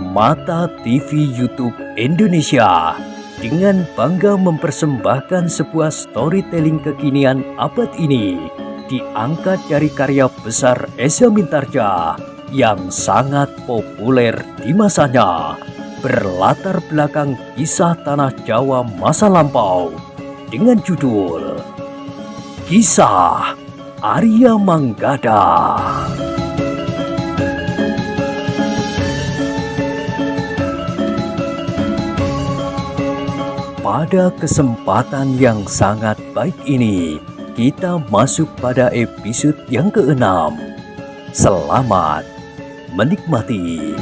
Permata TV YouTube Indonesia dengan bangga mempersembahkan sebuah storytelling kekinian abad ini diangkat dari karya besar Eza Mintarja yang sangat populer di masanya, berlatar belakang kisah tanah Jawa masa lampau dengan judul Kisah Arya Manggada. Pada kesempatan yang sangat baik ini, kita masuk pada episode yang ke-6. Selamat menikmati.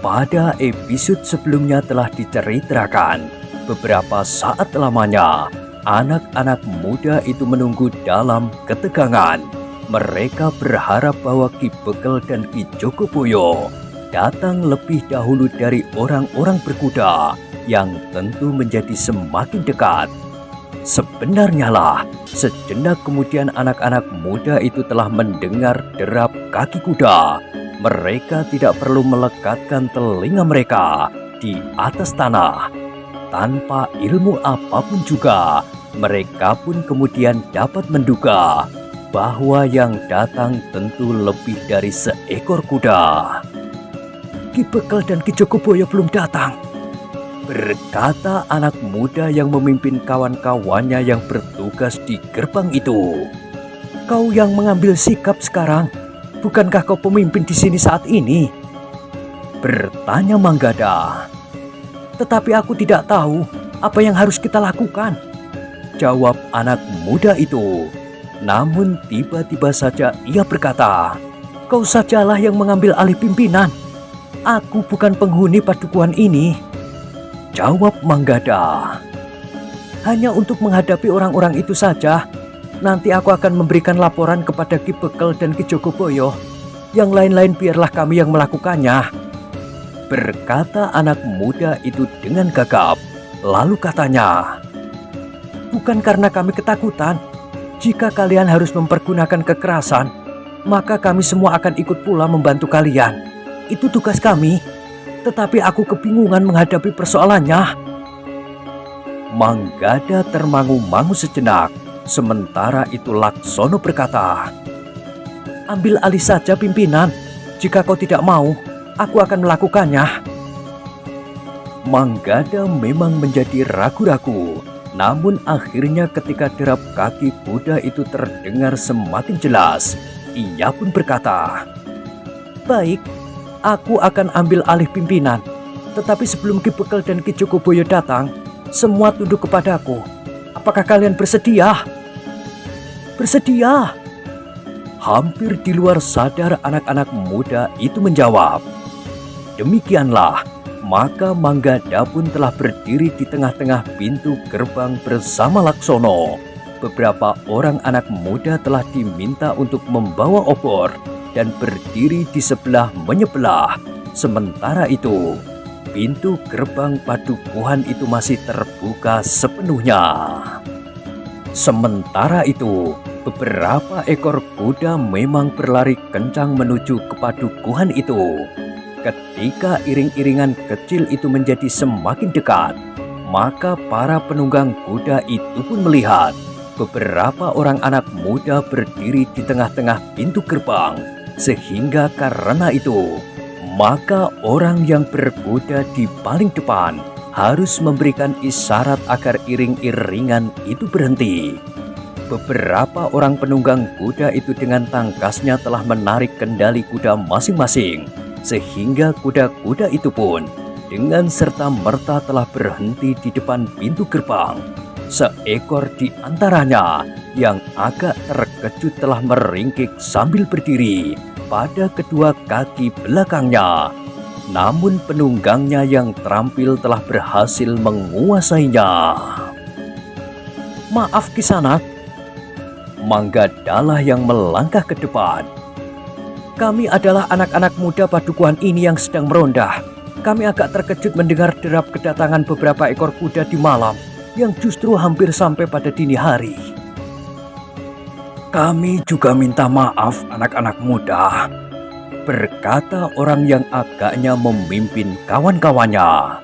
Pada episode sebelumnya telah diceritakan, beberapa saat lamanya, anak-anak muda itu menunggu dalam ketegangan. Mereka berharap bahwa Ki Bekel dan Ki Jogoboyo datang lebih dahulu dari orang-orang berkuda yang tentu menjadi semakin dekat. Sebenarnya lah, sejenak kemudian anak-anak muda itu telah mendengar derap kaki kuda. Mereka tidak perlu melekatkan telinga mereka di atas tanah. Tanpa ilmu apapun juga, mereka pun kemudian dapat menduga bahwa yang datang tentu lebih dari seekor kuda. Ki Bekel dan Ki Jogoboyo belum datang, berkata anak muda yang memimpin kawan-kawannya yang bertugas di gerbang itu. Kau yang mengambil sikap sekarang, bukankah kau pemimpin di sini saat ini? Bertanya Manggada. Tetapi aku tidak tahu apa yang harus kita lakukan, jawab anak muda itu. Namun tiba-tiba saja ia berkata, kau sajalah yang mengambil alih pimpinan. Aku bukan penghuni padukuhan ini, jawab Manggada. Hanya untuk menghadapi orang-orang itu saja. Nanti aku akan memberikan laporan kepada Ki Bekel dan Ki Jogoboyo. Yang lain-lain biarlah kami yang melakukannya, berkata anak muda itu dengan gagap. Lalu katanya, bukan karena kami ketakutan. Jika kalian harus mempergunakan kekerasan, maka kami semua akan ikut pula membantu kalian. Itu tugas kami. Tetapi aku kebingungan menghadapi persoalannya. Manggada termangu-mangu sejenak. Sementara itu Laksono berkata, ambil alih saja pimpinan. Jika kau tidak mau, aku akan melakukannya. Manggada memang menjadi ragu-ragu. Namun akhirnya ketika derap kaki kuda itu terdengar semakin jelas, ia pun berkata, baik, aku akan ambil alih pimpinan. Tetapi sebelum Ki Bekel dan Ki Jogoboyo datang, semua tunduk kepadaku. Apakah kalian bersedia? Bersedia. Hampir di luar sadar anak-anak muda itu menjawab. Demikianlah, maka Manggada pun telah berdiri di tengah-tengah pintu gerbang bersama Laksono. Beberapa orang anak muda telah diminta untuk membawa obor dan berdiri di sebelah menyebelah. Sementara itu, pintu gerbang padukuhan itu masih terbuka sepenuhnya. Sementara itu, beberapa ekor kuda memang berlari kencang menuju ke padukuhan itu. Ketika iring-iringan kecil itu menjadi semakin dekat, maka para penunggang kuda itu pun melihat beberapa orang anak muda berdiri di tengah-tengah pintu gerbang. Sehingga karena itu, maka orang yang berkuda di paling depan harus memberikan isyarat agar iring-iringan itu berhenti. Beberapa orang penunggang kuda itu dengan tangkasnya telah menarik kendali kuda masing-masing. Sehingga kuda-kuda itu pun dengan serta-merta telah berhenti di depan pintu gerbang. Seekor di antaranya yang agak terkejut telah meringkik sambil berdiri pada kedua kaki belakangnya. Namun penunggangnya yang terampil telah berhasil menguasainya. Maaf Kisanak, Manggadalah yang melangkah ke depan. Kami adalah anak-anak muda padukuhan ini yang sedang meronda. Kami agak terkejut mendengar derap kedatangan beberapa ekor kuda di malam yang justru hampir sampai pada dini hari. Kami juga minta maaf anak-anak muda, berkata orang yang agaknya memimpin kawan-kawannya.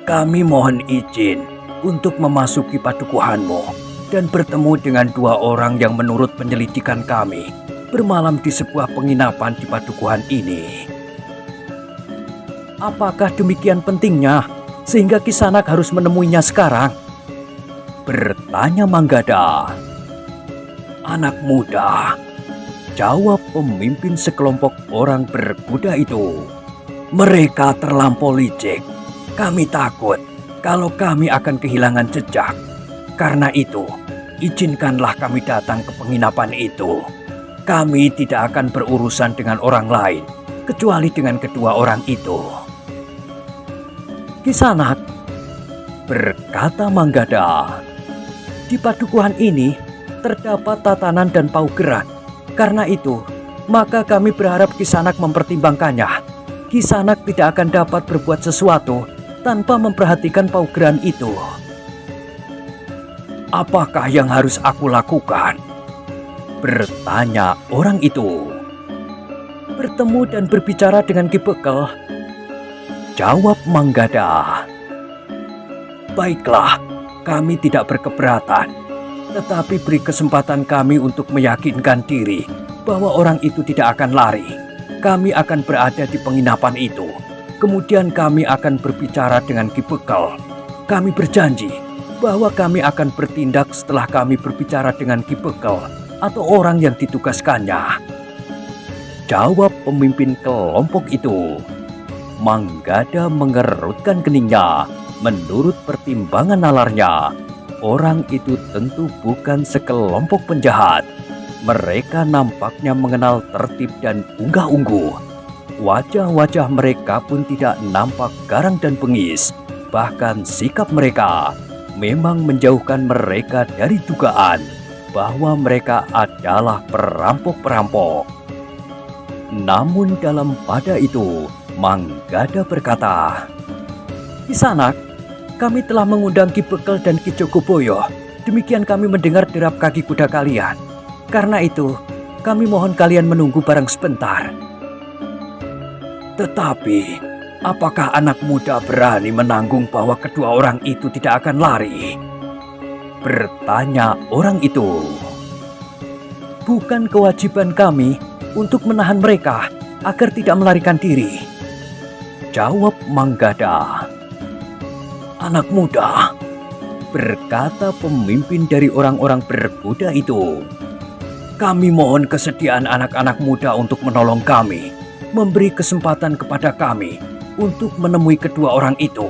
Kami mohon izin untuk memasuki padukuhanmu dan bertemu dengan dua orang yang menurut penyelidikan kami bermalam di sebuah penginapan di padukuhan ini. Apakah demikian pentingnya sehingga Kisanak harus menemuinya sekarang? Bertanya Manggada. Anak muda, jawab pemimpin sekelompok orang berkuda itu. Mereka terlampau licik. Kami takut kalau kami akan kehilangan jejak. Karena itu, izinkanlah kami datang ke penginapan itu. Kami tidak akan berurusan dengan orang lain, kecuali dengan kedua orang itu. Kisanak, berkata Manggada, di padukuhan ini terdapat tatanan dan paugeran. Karena itu, maka kami berharap Kisanak mempertimbangkannya. Kisanak tidak akan dapat berbuat sesuatu tanpa memperhatikan paugeran itu. Apakah yang harus aku lakukan? Bertanya orang itu. Bertemu dan berbicara dengan Ki Bekel, jawab Manggada. Baiklah, kami tidak berkeberatan. Tetapi beri kesempatan kami untuk meyakinkan diri bahwa orang itu tidak akan lari. Kami akan berada di penginapan itu. Kemudian kami akan berbicara dengan Ki Bekel. Kami berjanji bahwa kami akan bertindak setelah kami berbicara dengan Ki Bekel atau orang yang ditugaskannya. Jawab pemimpin kelompok itu. Manggada mengerutkan keningnya. Menurut pertimbangan nalarnya, orang itu tentu bukan sekelompok penjahat. Mereka nampaknya mengenal tertib dan unggah-ungguh. Wajah-wajah mereka pun tidak nampak garang dan bengis. Bahkan sikap mereka memang menjauhkan mereka dari dugaan bahwa mereka adalah perampok-perampok. Namun dalam pada itu, Manggada berkata, Kisanak, kami telah mengundang Ki Bekel dan Ki Jogoboyo. Demikian kami mendengar derap kaki kuda kalian. Karena itu, kami mohon kalian menunggu barang sebentar. Tetapi, apakah anak muda berani menanggung bahwa kedua orang itu tidak akan lari? Bertanya orang itu. Bukan kewajiban kami untuk menahan mereka agar tidak melarikan diri. Jawab Manggada. Anak muda, berkata pemimpin dari orang-orang berkuda itu. Kami mohon kesediaan anak-anak muda untuk menolong kami, memberi kesempatan kepada kami untuk menemui kedua orang itu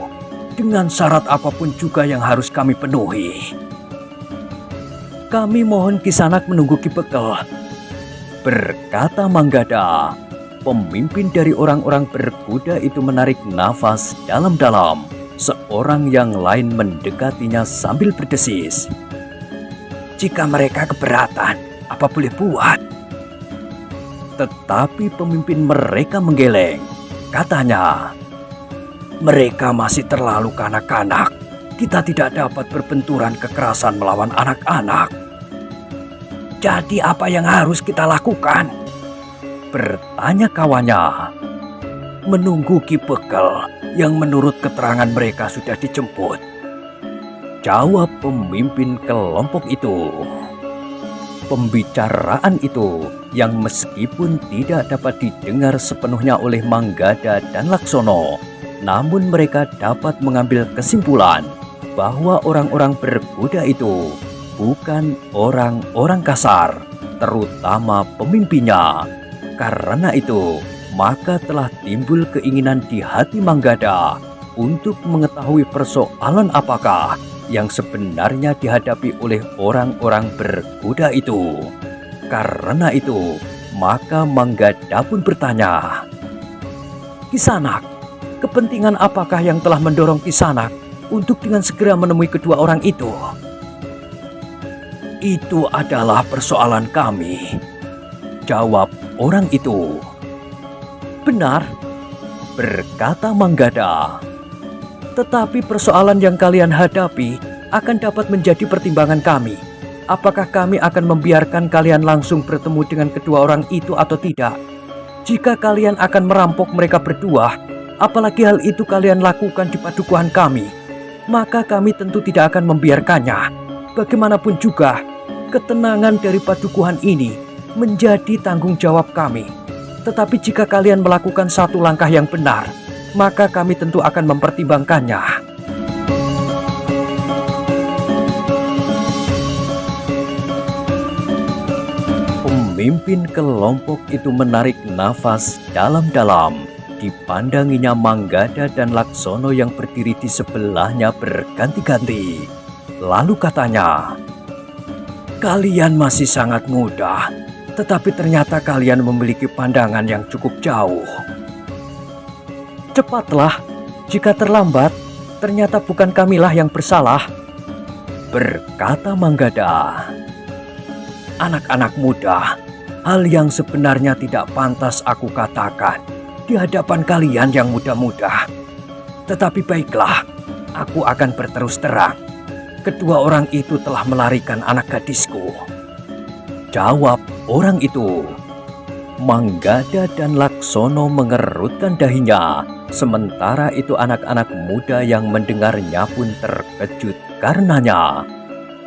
dengan syarat apapun juga yang harus kami penuhi. Kami mohon Kisanak menunggu Ki Bekel, berkata Manggada. Pemimpin dari orang-orang berkuda itu menarik nafas dalam-dalam. Seorang yang lain mendekatinya sambil berdesis. Jika mereka keberatan, apa boleh buat? Tetapi pemimpin mereka menggeleng. Katanya, mereka masih terlalu kanak-kanak. Kita tidak dapat berbenturan kekerasan melawan anak-anak. Jadi apa yang harus kita lakukan? Bertanya kawannya. Menunggu Ki Bekel yang menurut keterangan mereka sudah dijemput. Jawab pemimpin kelompok itu. Pembicaraan itu yang meskipun tidak dapat didengar sepenuhnya oleh Manggada dan Laksono, namun mereka dapat mengambil kesimpulan bahwa orang-orang berkuda itu bukan orang-orang kasar, terutama pemimpinnya. Karena itu, maka telah timbul keinginan di hati Manggada untuk mengetahui persoalan apakah yang sebenarnya dihadapi oleh orang-orang berkuda itu. Karena itu, maka Manggada pun bertanya, Kisanak, kepentingan apakah yang telah mendorong Kisanak untuk dengan segera menemui kedua orang itu? Itu adalah persoalan kami, jawab orang itu. Benar, berkata Manggada. Tetapi persoalan yang kalian hadapi akan dapat menjadi pertimbangan kami. apakah kami akan membiarkan kalian langsung bertemu dengan kedua orang itu atau tidak? Jika kalian akan merampok mereka berdua, apalagi hal itu kalian lakukan di padukuhan kami, maka kami tentu tidak akan membiarkannya. Bagaimanapun juga, ketenangan dari padukuhan ini menjadi tanggung jawab kami. Tetapi jika kalian melakukan satu langkah yang benar, maka kami tentu akan mempertimbangkannya. Pemimpin kelompok itu menarik nafas dalam-dalam. Dipandanginya Manggada dan Laksono yang berdiri di sebelahnya berganti-ganti. Lalu katanya, "Kalian masih sangat muda, tetapi ternyata kalian memiliki pandangan yang cukup jauh. Cepatlah, jika terlambat, ternyata bukan kamilah yang bersalah," berkata Manggada. "Anak-anak muda, hal yang sebenarnya tidak pantas aku katakan di hadapan kalian yang muda-muda. Tetapi baiklah, aku akan berterus terang. Kedua orang itu telah melarikan anak gadisku," jawab orang itu. Manggada dan Laksono mengerutkan dahinya. Sementara itu anak-anak muda yang mendengarnya pun terkejut karenanya.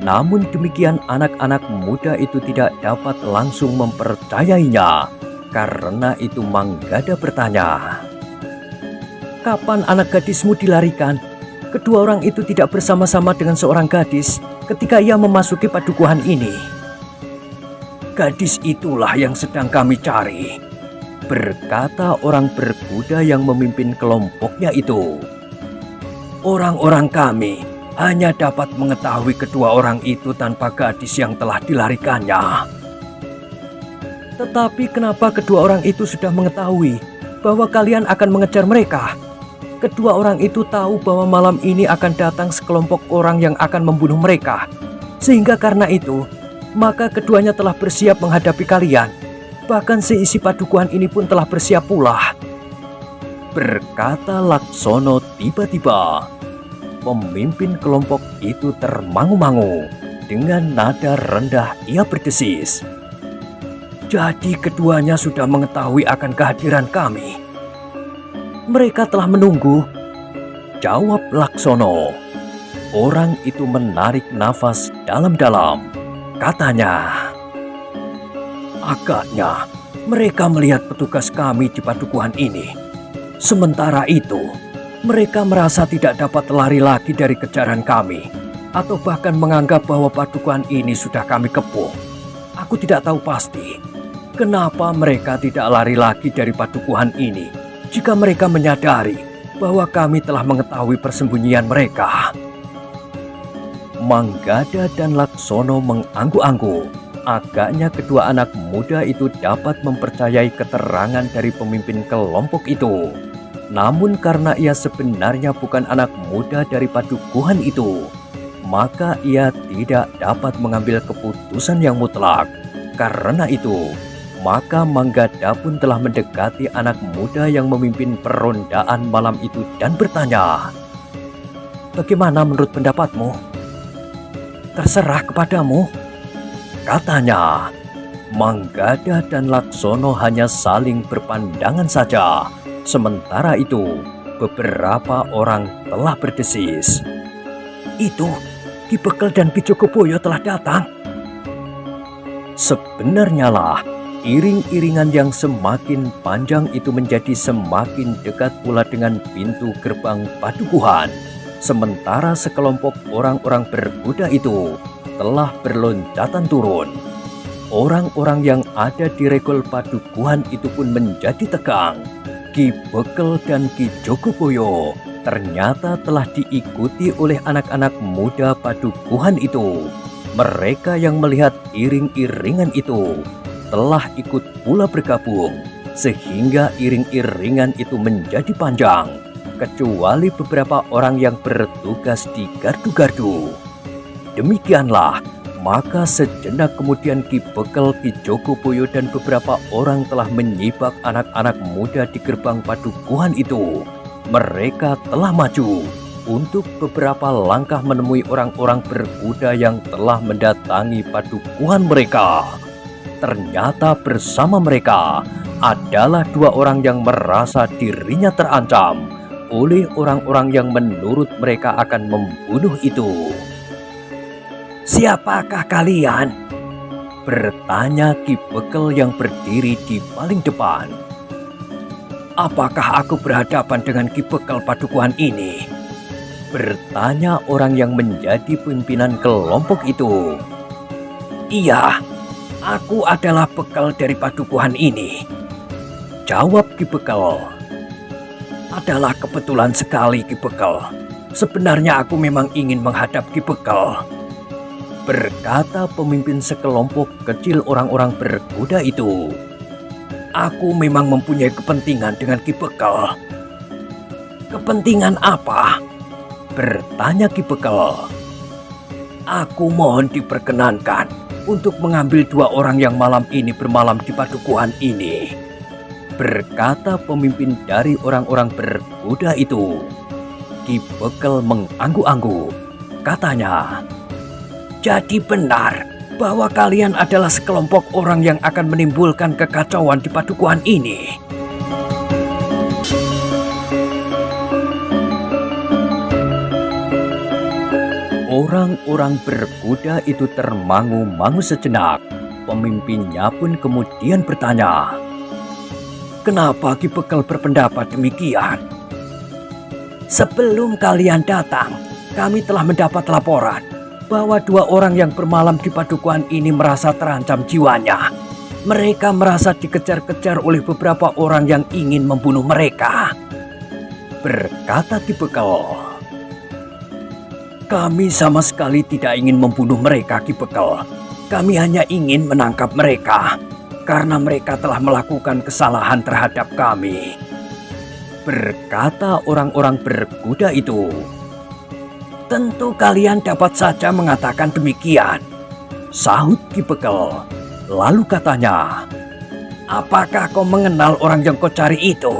Namun demikian anak-anak muda itu tidak dapat langsung mempercayainya. Karena itu Manggada bertanya, "Kapan anak gadismu dilarikan? Kedua orang itu tidak bersama-sama dengan seorang gadis ketika ia memasuki padukuhan ini." "Gadis itulah yang sedang kami cari," berkata orang berkuda yang memimpin kelompoknya itu. "Orang-orang kami hanya dapat mengetahui kedua orang itu tanpa gadis yang telah dilarikannya." "Tetapi kenapa kedua orang itu sudah mengetahui bahwa kalian akan mengejar mereka? Kedua orang itu tahu bahwa malam ini akan datang sekelompok orang yang akan membunuh mereka. Sehingga karena itu, maka keduanya telah bersiap menghadapi kalian. Bahkan seisi padukuhan ini pun telah bersiap pula," berkata Laksono tiba-tiba. Pemimpin kelompok itu termangu-mangu. Dengan nada rendah ia berdesis, "Jadi keduanya sudah mengetahui akan kehadiran kami?" "Mereka telah menunggu," jawab Laksono. Orang itu menarik nafas dalam-dalam. Katanya, "Agaknya mereka melihat petugas kami di padukuhan ini. Sementara itu, mereka merasa tidak dapat lari lagi dari kejaran kami, atau bahkan menganggap bahwa padukuhan ini sudah kami kepung. Aku tidak tahu pasti kenapa mereka tidak lari lagi dari padukuhan ini jika mereka menyadari bahwa kami telah mengetahui persembunyian mereka." Manggada dan Laksono mengangguk-angguk. Agaknya kedua anak muda itu dapat mempercayai keterangan dari pemimpin kelompok itu. Namun karena ia sebenarnya bukan anak muda dari padukuhan itu, maka ia tidak dapat mengambil keputusan yang mutlak. Karena itu, maka Manggada pun telah mendekati anak muda yang memimpin perondaan malam itu dan bertanya, "Bagaimana menurut pendapatmu?" "Terserah kepadamu," katanya. Manggada dan Laksono hanya saling berpandangan saja. Sementara itu, beberapa orang telah berdesis, "Itu, Ki Bekel dan Ki Jogoboyo telah datang." Sebenarnya lah, iring-iringan yang semakin panjang itu menjadi semakin dekat pula dengan pintu gerbang padukuhan. Sementara sekelompok orang-orang berkuda itu telah berloncatan turun. Orang-orang yang ada di regol padukuhan itu pun menjadi tegang. Ki Bekel dan Ki Jogoboyo ternyata telah diikuti oleh anak-anak muda padukuhan itu. Mereka yang melihat iring-iringan itu telah ikut pula bergabung, sehingga iring-iringan itu menjadi panjang, kecuali beberapa orang yang bertugas di gardu-gardu. Demikianlah, maka sejenak kemudian Ki Bekel, Ki Jogoboyo dan beberapa orang telah menyibak anak-anak muda di gerbang padukuhan itu. Mereka telah maju. untuk beberapa langkah menemui orang-orang berkuda yang telah mendatangi padukuhan mereka. Ternyata bersama mereka adalah dua orang yang merasa dirinya terancam oleh orang-orang yang menurut mereka akan membunuh itu. "Siapakah kalian?" bertanya Ki Bekel yang berdiri di paling depan. "Apakah aku berhadapan dengan Ki Bekel padukuhan ini?" bertanya orang yang menjadi pimpinan kelompok itu. "Iya, aku adalah Bekel dari padukuhan ini," jawab Ki Bekel. "Adalah kebetulan sekali Ki Bekel. Sebenarnya aku memang ingin menghadap Ki Bekel," berkata pemimpin sekelompok kecil orang-orang berkuda itu. "Aku memang mempunyai kepentingan dengan Ki Bekel." "Kepentingan apa?" bertanya Ki Bekel. "Aku mohon diperkenankan untuk mengambil dua orang yang malam ini bermalam di padukuhan ini," berkata pemimpin dari orang-orang berkuda itu. Ki Bekel mengangguk-angguk. Katanya, "Jadi benar bahwa kalian adalah sekelompok orang yang akan menimbulkan kekacauan di padukuhan ini?" Orang-orang berkuda itu termangu-mangu sejenak. Pemimpinnya pun kemudian bertanya, "Kenapa Ki Bekel berpendapat demikian?" "Sebelum kalian datang, kami telah mendapat laporan bahwa dua orang yang bermalam di padukuhan ini merasa terancam jiwanya. Mereka merasa dikejar-kejar oleh beberapa orang yang ingin membunuh mereka," berkata Ki Bekel. "Kami sama sekali tidak ingin membunuh mereka, Ki Bekel. Kami hanya ingin menangkap mereka karena mereka telah melakukan kesalahan terhadap kami," berkata orang-orang berkuda itu. "Tentu kalian dapat saja mengatakan demikian," sahut Ki Bekel. Lalu katanya, "Apakah kau mengenal orang yang kau cari itu?"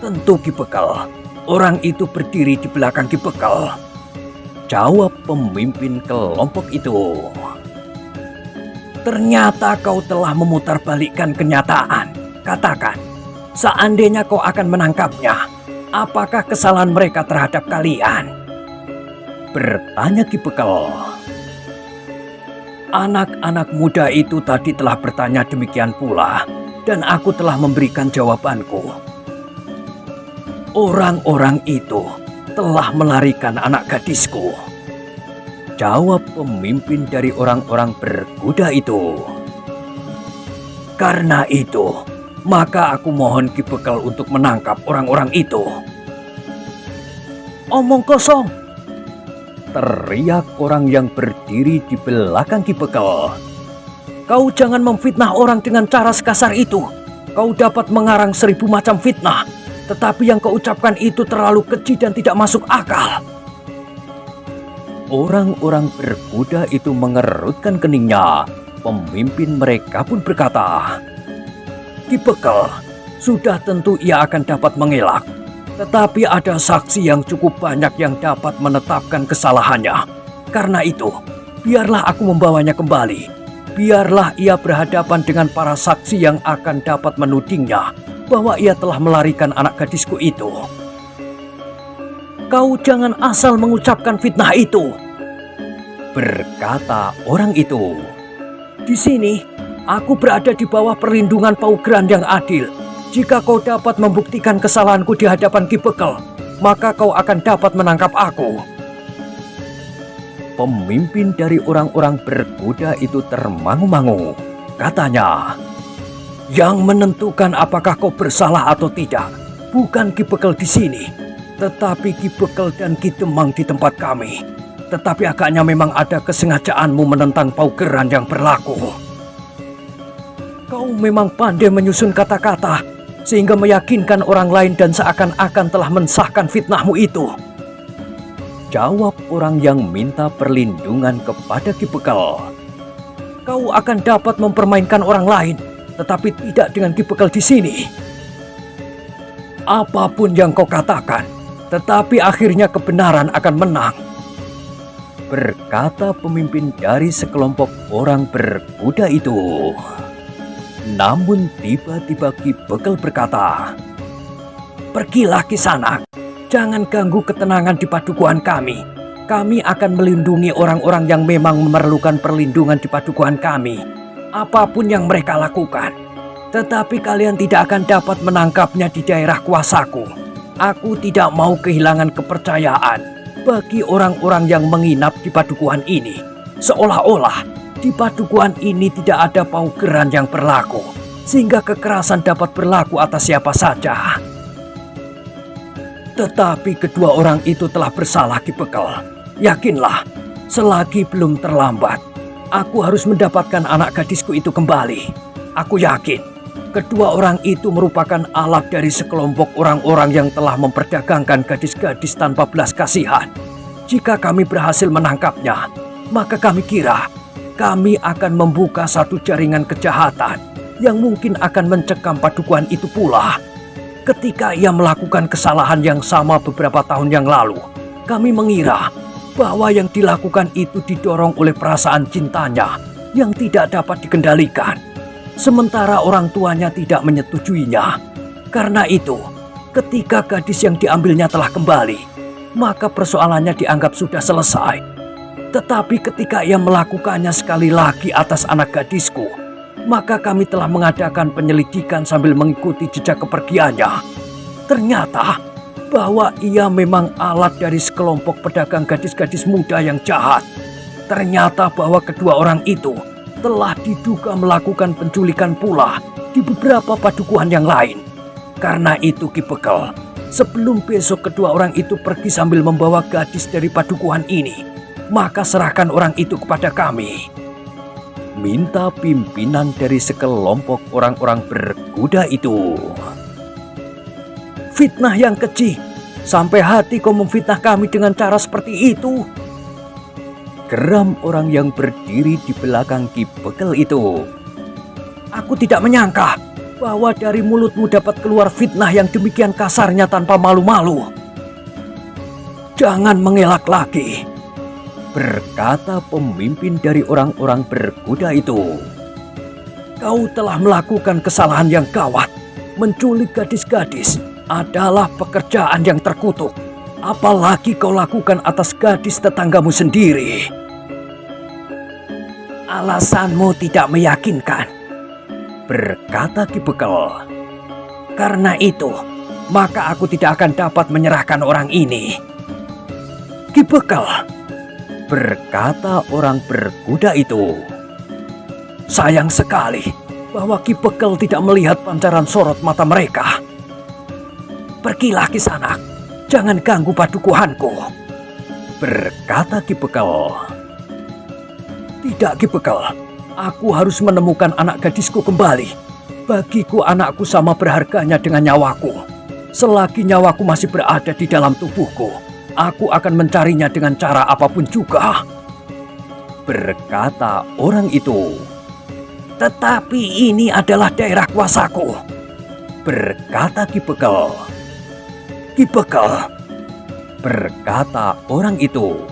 "Tentu Ki Bekel. Orang itu berdiri di belakang Ki Bekel," jawab pemimpin kelompok itu. "Ternyata kau telah memutarbalikkan kenyataan. Katakan, seandainya kau akan menangkapnya, apakah kesalahan mereka terhadap kalian?" bertanya Ki Bekel. "Anak-anak muda itu tadi telah bertanya demikian pula, dan aku telah memberikan jawabanku. Orang-orang itu telah melarikan anak gadisku," jawab pemimpin dari orang-orang berkuda itu. "Karena itu, maka aku mohon Ki Bekel untuk menangkap orang-orang itu." "Omong kosong!" teriak orang yang berdiri di belakang Ki Bekel. "Kau jangan memfitnah orang dengan cara sekasar itu. Kau dapat mengarang 1000 macam fitnah, tetapi yang kau ucapkan itu terlalu keji dan tidak masuk akal." Orang-orang berkuda itu mengerutkan keningnya. Pemimpin mereka pun berkata, "Ki Bekel, sudah tentu ia akan dapat mengelak. Tetapi ada saksi yang cukup banyak yang dapat menetapkan kesalahannya. Karena itu, biarlah aku membawanya kembali. Biarlah ia berhadapan dengan para saksi yang akan dapat menudingnya bahwa ia telah melarikan anak gadisku itu." "Kau jangan asal mengucapkan fitnah itu," berkata orang itu. "Di sini, aku berada di bawah perlindungan paugeran yang adil. Jika kau dapat membuktikan kesalahanku di hadapan Ki Bekel, maka kau akan dapat menangkap aku." Pemimpin dari orang-orang berkuda itu termangu-mangu. Katanya, "Yang menentukan apakah kau bersalah atau tidak bukan Ki Bekel di sini, tetapi Ki Bekel dan Ki Demang di tempat kami. Tetapi agaknya memang ada kesengajaanmu menentang paugeran yang berlaku. Kau memang pandai menyusun kata-kata sehingga meyakinkan orang lain dan seakan-akan telah mensahkan fitnahmu itu," jawab orang yang minta perlindungan kepada Ki Bekel. "Kau akan dapat mempermainkan orang lain, tetapi tidak dengan Ki Bekel di sini. Apapun yang kau katakan, tetapi akhirnya kebenaran akan menang, berkata pemimpin dari sekelompok orang berkuda itu. Namun tiba-tiba Ki Bekel berkata, "Pergilah Kisanak, jangan ganggu ketenangan di padukuhan kami. Kami akan melindungi orang-orang yang memang memerlukan perlindungan di padukuhan kami, apapun yang mereka lakukan. Tetapi kalian tidak akan dapat menangkapnya di daerah kuasaku. Aku tidak mau kehilangan kepercayaan bagi orang-orang yang menginap di padukuhan ini. Seolah-olah di padukuhan ini tidak ada paugeran yang berlaku, sehingga kekerasan dapat berlaku atas siapa saja." Tetapi kedua orang itu telah bersalah, Ki Bekel. Yakinlah, selagi belum terlambat, aku harus mendapatkan anak gadisku itu kembali. Aku yakin kedua orang itu merupakan alat dari sekelompok orang-orang yang telah memperdagangkan gadis-gadis tanpa belas kasihan. Jika kami berhasil menangkapnya, maka kami kira kami akan membuka satu jaringan kejahatan yang mungkin akan mencekam padukuhan itu pula. Ketika ia melakukan kesalahan yang sama beberapa tahun yang lalu, kami mengira bahwa yang dilakukan itu didorong oleh perasaan cintanya yang tidak dapat dikendalikan. Sementara orang tuanya tidak menyetujuinya. Karena itu, ketika gadis yang diambilnya telah kembali, maka persoalannya dianggap sudah selesai. Tetapi ketika ia melakukannya sekali lagi atas anak gadisku, maka kami telah mengadakan penyelidikan sambil mengikuti jejak kepergiannya. Ternyata bahwa ia memang alat dari sekelompok pedagang gadis-gadis muda yang jahat. Ternyata bahwa kedua orang itu telah diduga melakukan penculikan pula di beberapa padukuhan yang lain. Karena itu Ki Bekel, sebelum besok kedua orang itu pergi sambil membawa gadis dari padukuhan ini, maka serahkan orang itu kepada kami. Minta pimpinan dari sekelompok orang-orang berkuda itu. Fitnah yang keji, sampai hati kau memfitnah kami dengan cara seperti itu. Geram orang yang berdiri di belakang Ki Bekel itu. Aku tidak menyangka bahwa dari mulutmu dapat keluar fitnah yang demikian kasarnya tanpa malu-malu. Jangan mengelak lagi, berkata pemimpin dari orang-orang berkuda itu. Kau telah melakukan kesalahan yang gawat. Menculik gadis-gadis adalah pekerjaan yang terkutuk. Apalagi kau lakukan atas gadis tetanggamu sendiri. Alasanmu tidak meyakinkan, berkata Ki Bekel. Karena itu, maka aku tidak akan dapat menyerahkan orang ini. Ki Bekel, berkata orang berkuda itu. Sayang sekali bahwa Ki Bekel tidak melihat pancaran sorot mata mereka. Pergilah Kisanak, jangan ganggu padukuhanku, berkata Ki Bekel. Tidak Ki Bekel, aku harus menemukan anak gadisku kembali. Bagiku anakku sama berharganya dengan nyawaku. Selagi nyawaku masih berada di dalam tubuhku, aku akan mencarinya dengan cara apapun juga, berkata orang itu. Tetapi ini adalah daerah kuasaku, berkata Ki Bekel. Ki Bekel, berkata orang itu.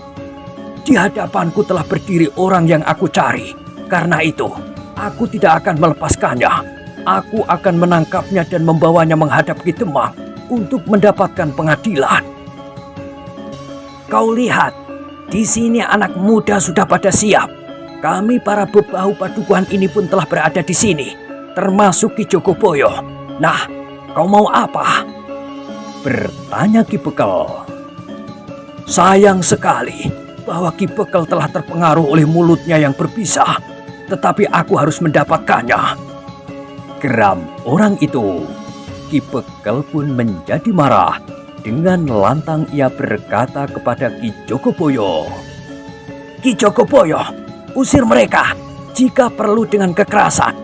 Di hadapanku telah berdiri orang yang aku cari. Karena itu, aku tidak akan melepaskannya. Aku akan menangkapnya dan membawanya menghadap Ki Demang untuk mendapatkan pengadilan. Kau lihat, di sini anak muda sudah pada siap. Kami para bebahu padukuhan ini pun telah berada di sini, termasuk Ki Jogoboyo. Nah, kau mau apa? Bertanya Ki Bekel. Sayang sekali bahwa Ki Bekel telah terpengaruh oleh mulutnya yang berbisa, tetapi aku harus mendapatkannya, geram orang itu. Ki Bekel pun menjadi marah. Dengan lantang ia berkata kepada Ki Jogoboyo, Ki Jogoboyo, usir mereka. Jika perlu dengan kekerasan,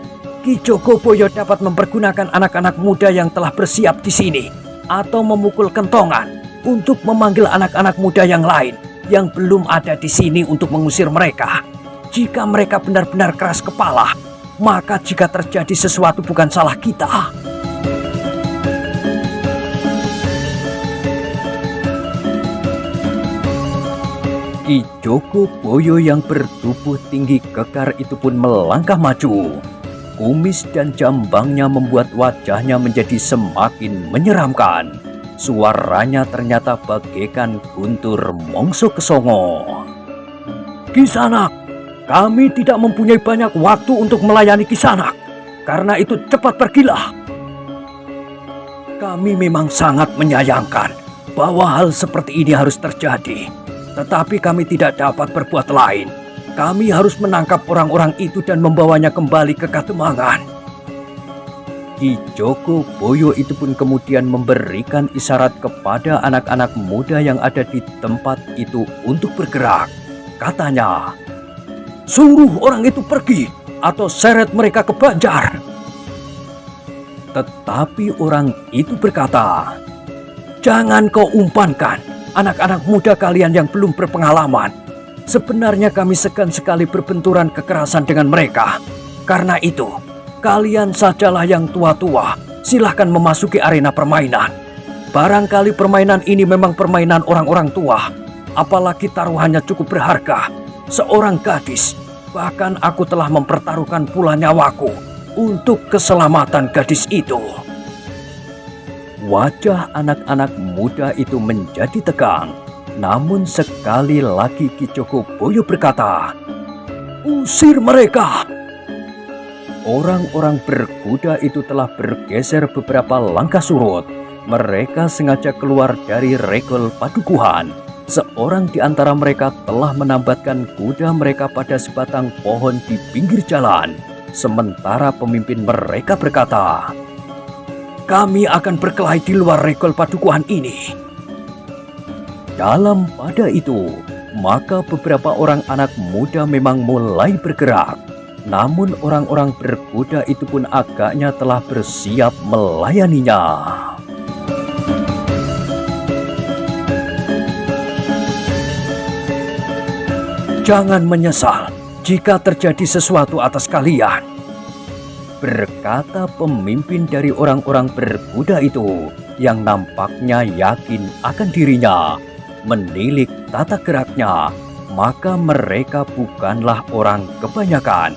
Ki Jogoboyo dapat mempergunakan anak-anak muda yang telah bersiap di sini, atau memukul kentongan untuk memanggil anak-anak muda yang lain yang belum ada di sini untuk mengusir mereka. Jika mereka benar-benar keras kepala, maka jika terjadi sesuatu bukan salah kita. Ki Joko Boyo yang bertubuh tinggi kekar itu pun melangkah maju. Kumis dan jambangnya membuat wajahnya menjadi semakin menyeramkan. Suaranya ternyata bagaikan guntur mongso kesongo. Kisanak, kami tidak mempunyai banyak waktu untuk melayani Kisanak. Karena itu cepat pergilah. Kami memang sangat menyayangkan bahwa hal seperti ini harus terjadi. Tetapi kami tidak dapat berbuat lain. Kami harus menangkap orang-orang itu dan membawanya kembali ke Kademangan. Ki Joko Boyo itu pun kemudian memberikan isyarat kepada anak-anak muda yang ada di tempat itu untuk bergerak. Katanya, "Suruh orang itu pergi atau seret mereka ke Banjar." Tetapi orang itu berkata, "Jangan kau umpankan anak-anak muda kalian yang belum berpengalaman. Sebenarnya kami segan sekali berbenturan kekerasan dengan mereka. Karena itu, kalian sajalah yang tua-tua. Silahkan memasuki arena permainan. Barangkali permainan ini memang permainan orang-orang tua. Apalagi taruhannya cukup berharga. Seorang gadis. Bahkan aku telah mempertaruhkan pula nyawaku untuk keselamatan gadis itu." Wajah anak-anak muda itu menjadi tegang. Namun sekali lagi Ki Joko Boyo berkata, "Usir mereka!" Orang-orang berkuda itu telah bergeser beberapa langkah surut. Mereka sengaja keluar dari regol padukuhan. Seorang di antara mereka telah menambatkan kuda mereka pada sebatang pohon di pinggir jalan. Sementara pemimpin mereka berkata, "Kami akan berkelahi di luar regol padukuhan ini." Dalam pada itu, maka beberapa orang anak muda memang mulai bergerak. Namun orang-orang berkuda itu pun agaknya telah bersiap melayaninya. "Jangan menyesal jika terjadi sesuatu atas kalian," berkata pemimpin dari orang-orang berkuda itu yang nampaknya yakin akan dirinya. Menilik tata geraknya, maka mereka bukanlah orang kebanyakan.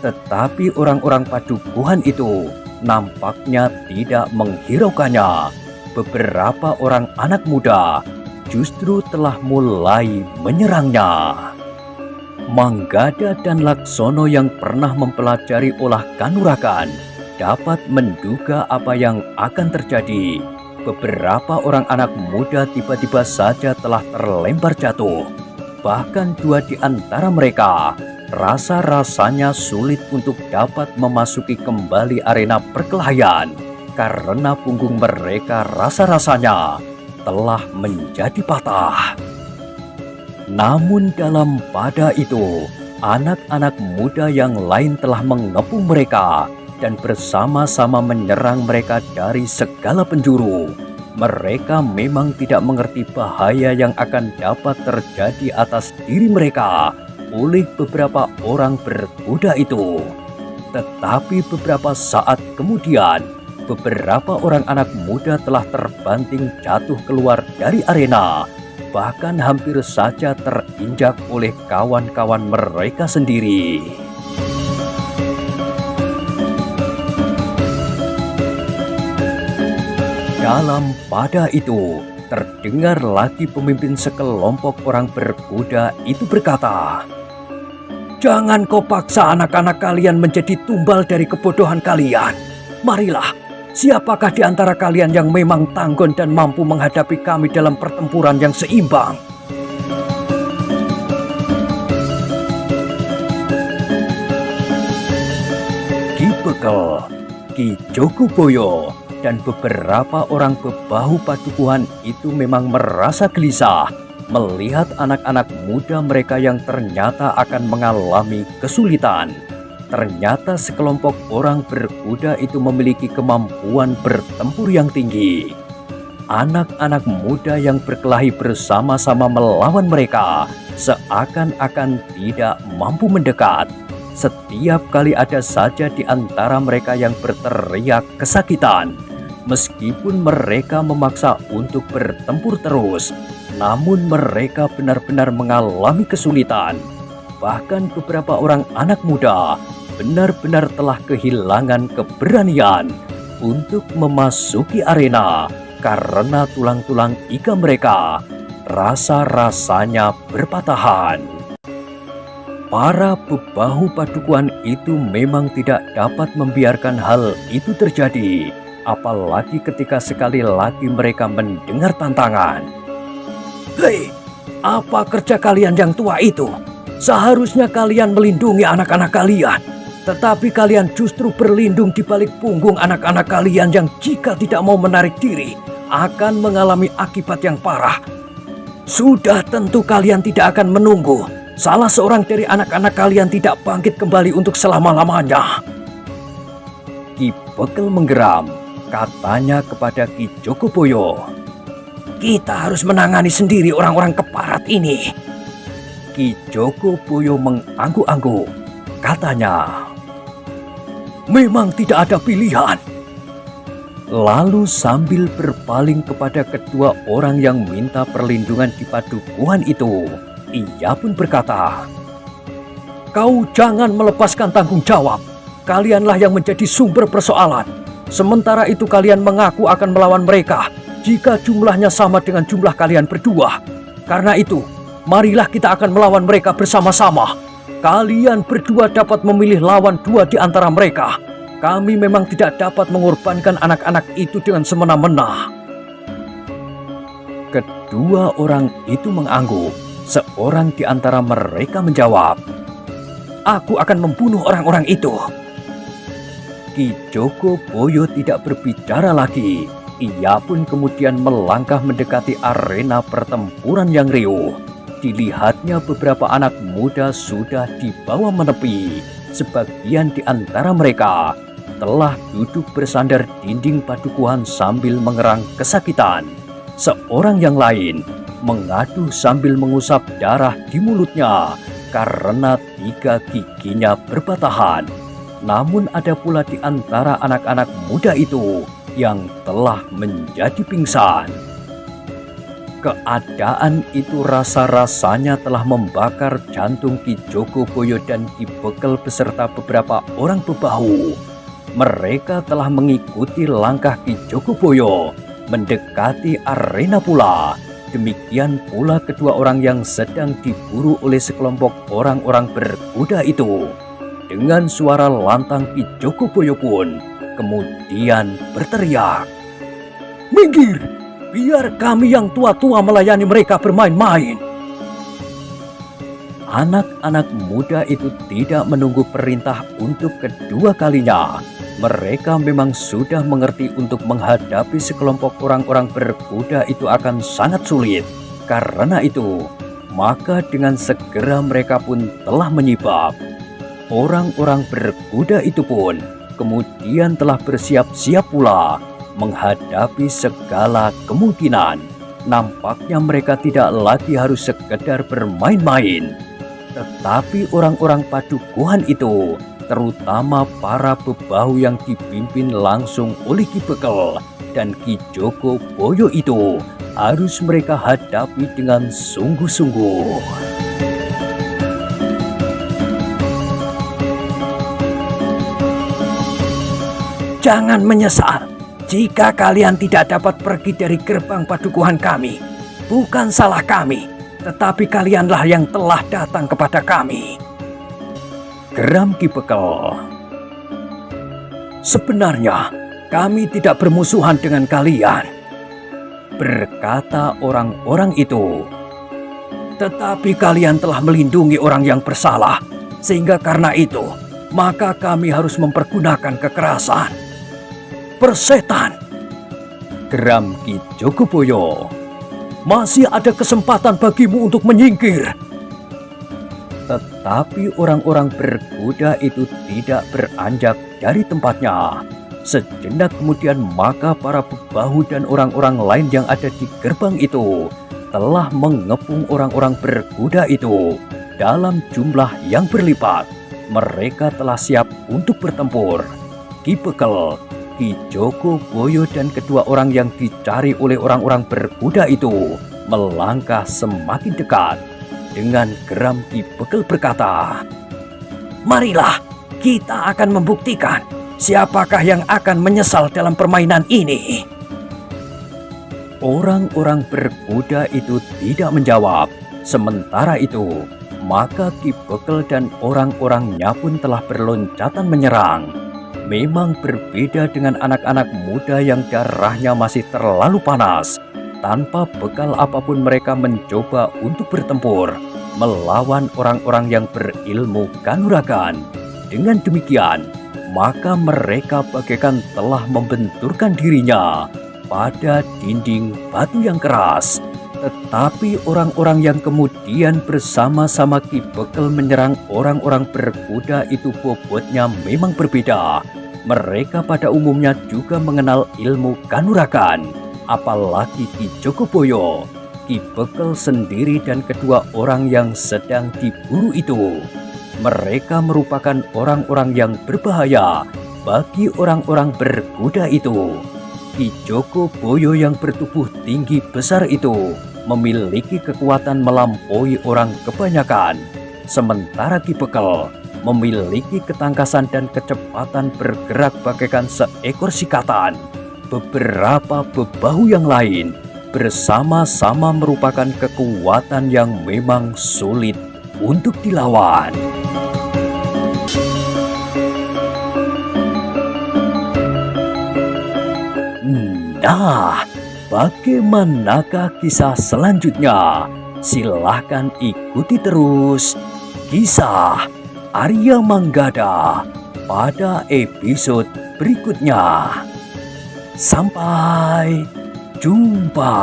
Tetapi orang-orang padukuhan itu nampaknya tidak menghiraukannya. Beberapa orang anak muda justru telah mulai menyerangnya. Manggada dan Laksono yang pernah mempelajari olah kanuragan dapat menduga apa yang akan terjadi. Beberapa orang anak muda tiba-tiba saja telah terlempar jatuh. Bahkan dua di antara mereka rasa-rasanya sulit untuk dapat memasuki kembali arena perkelahian karena punggung mereka rasa-rasanya telah menjadi patah. Namun dalam pada itu, anak-anak muda yang lain telah mengepung mereka dan bersama-sama menyerang mereka dari segala penjuru. Mereka memang tidak mengerti bahaya yang akan dapat terjadi atas diri mereka oleh beberapa orang berkuda itu. Tetapi beberapa saat kemudian, beberapa orang anak muda telah terbanting jatuh keluar dari arena, bahkan hampir saja terinjak oleh kawan-kawan mereka sendiri. Dalam pada itu, terdengar lagi pemimpin sekelompok orang berkuda itu berkata, "Jangan kau paksa anak-anak kalian menjadi tumbal dari kebodohan kalian. Marilah, siapakah di antara kalian yang memang tanggon dan mampu menghadapi kami dalam pertempuran yang seimbang?" Dibekal, Ki Joko Boyo dan beberapa orang bebahu padukuhan itu memang merasa gelisah melihat anak-anak muda mereka yang ternyata akan mengalami kesulitan. Ternyata sekelompok orang berkuda itu memiliki kemampuan bertempur yang tinggi. Anak-anak muda yang berkelahi bersama-sama melawan mereka seakan-akan tidak mampu mendekat. Setiap kali ada saja di antara mereka yang berteriak kesakitan. Meskipun mereka memaksa untuk bertempur terus, Namun mereka benar-benar mengalami kesulitan. Bahkan beberapa orang anak muda benar-benar telah kehilangan keberanian untuk memasuki arena karena tulang-tulang iga mereka rasa-rasanya berpatahan. Para bebahu padukuhan itu memang tidak dapat membiarkan hal itu terjadi, apalagi ketika sekali lagi mereka mendengar tantangan. "Hei, apa kerja kalian yang tua itu? Seharusnya kalian melindungi anak-anak kalian, tetapi kalian justru berlindung di balik punggung anak-anak kalian yang jika tidak mau menarik diri akan mengalami akibat yang parah. Sudah tentu kalian tidak akan menunggu salah seorang dari anak-anak kalian tidak bangkit kembali untuk selama-lamanya." Ki Bekel menggeram, katanya kepada Ki Jogoboyo, "Kita harus menangani sendiri orang-orang keparat ini." Ki Jogoboyo mengangguk-angguk, katanya, "Memang tidak ada pilihan." Lalu sambil berpaling kepada kedua orang yang minta perlindungan di padukuhan itu, ia pun berkata, "Kau jangan melepaskan tanggung jawab. Kalianlah yang menjadi sumber persoalan. Sementara itu kalian mengaku akan melawan mereka jika jumlahnya sama dengan jumlah kalian berdua. Karena itu, marilah kita akan melawan mereka bersama-sama. Kalian berdua dapat memilih lawan dua di antara mereka. Kami memang tidak dapat mengorbankan anak-anak itu dengan semena-mena." Kedua orang itu mengangguk. Seorang di antara mereka menjawab, "Aku akan membunuh orang-orang itu." Ki Jogoboyo tidak berbicara lagi. Ia pun kemudian melangkah mendekati arena pertempuran yang riuh. Dilihatnya beberapa anak muda sudah dibawa menepi. Sebagian di antara mereka telah duduk bersandar dinding padukuhan sambil mengerang kesakitan. Seorang yang lain mengaduh sambil mengusap darah di mulutnya karena 3 giginya berpatahan. Namun ada pula di antara anak-anak muda itu yang telah menjadi pingsan. Keadaan itu rasa-rasanya telah membakar jantung Ki Jogoboyo dan Ki Bekel beserta beberapa orang bebahu. Mereka telah mengikuti langkah Ki Jogoboyo mendekati arena pula. Demikian pula kedua orang yang sedang diburu oleh sekelompok orang-orang berkuda itu. Dengan suara lantang Ki Jogoboyo pun kemudian berteriak, "Minggir! Biar kami yang tua-tua melayani mereka bermain-main." Anak-anak muda itu tidak menunggu perintah untuk kedua kalinya. Mereka memang sudah mengerti untuk menghadapi sekelompok orang-orang berkuda itu akan sangat sulit. Karena itu, maka dengan segera mereka pun telah menyibak. Orang-orang berkuda itu pun kemudian telah bersiap-siap pula menghadapi segala kemungkinan. Nampaknya mereka tidak lagi harus sekedar bermain-main. Tetapi orang-orang padukuhan itu, terutama para bebahu yang dipimpin langsung oleh Ki Bekel dan Ki Jogoboyo itu, harus mereka hadapi dengan sungguh-sungguh. Jangan menyesal jika kalian tidak dapat pergi dari gerbang padukuhan kami. Bukan salah kami, tetapi kalianlah yang telah datang kepada kami, geram Ki Bekel. Sebenarnya kami tidak bermusuhan dengan kalian, berkata orang-orang itu. Tetapi kalian telah melindungi orang yang bersalah, sehingga karena itu maka kami harus mempergunakan kekerasan. Persetan, geram Ki Jogoboyo. Masih ada kesempatan bagimu untuk menyingkir. Tetapi orang-orang berkuda itu tidak beranjak dari tempatnya. Sejenak kemudian maka para bebahu dan orang-orang lain yang ada di gerbang itu telah mengepung orang-orang berkuda itu dalam jumlah yang berlipat. Mereka telah siap untuk bertempur. Ki Bekel, Ki Jogoboyo dan kedua orang yang dicari oleh orang-orang berkuda itu melangkah semakin dekat. Dengan geram Ki Bekel berkata, "Marilah, kita akan membuktikan siapakah yang akan menyesal dalam permainan ini." Orang-orang berkuda itu tidak menjawab. Sementara itu, maka Ki Bekel dan orang-orangnya pun telah berloncatan menyerang. Memang berbeda dengan anak-anak muda yang darahnya masih terlalu panas. Tanpa bekal apapun mereka mencoba untuk bertempur melawan orang-orang yang berilmu kanuragan. Dengan demikian, maka mereka bagaikan telah membenturkan dirinya pada dinding batu yang keras. Tetapi orang-orang yang kemudian bersama-sama Ki Bekel menyerang orang-orang berkuda itu bobotnya memang berbeda. Mereka pada umumnya juga mengenal ilmu kanuragan. Apalagi Ki Jogoboyo, Ki Bekel sendiri dan kedua orang yang sedang diburu itu. Mereka merupakan orang-orang yang berbahaya bagi orang-orang berkuda itu. Ki Jogoboyo yang bertubuh tinggi besar itu memiliki kekuatan melampaui orang kebanyakan. Sementara Ki Bekel memiliki ketangkasan dan kecepatan bergerak bagaikan seekor sikatan. Beberapa bebahu yang lain bersama-sama merupakan kekuatan yang memang sulit untuk dilawan. Nah, bagaimanakah kisah selanjutnya? Silahkan ikuti terus kisah Arya Manggada pada episode berikutnya. Sampai jumpa.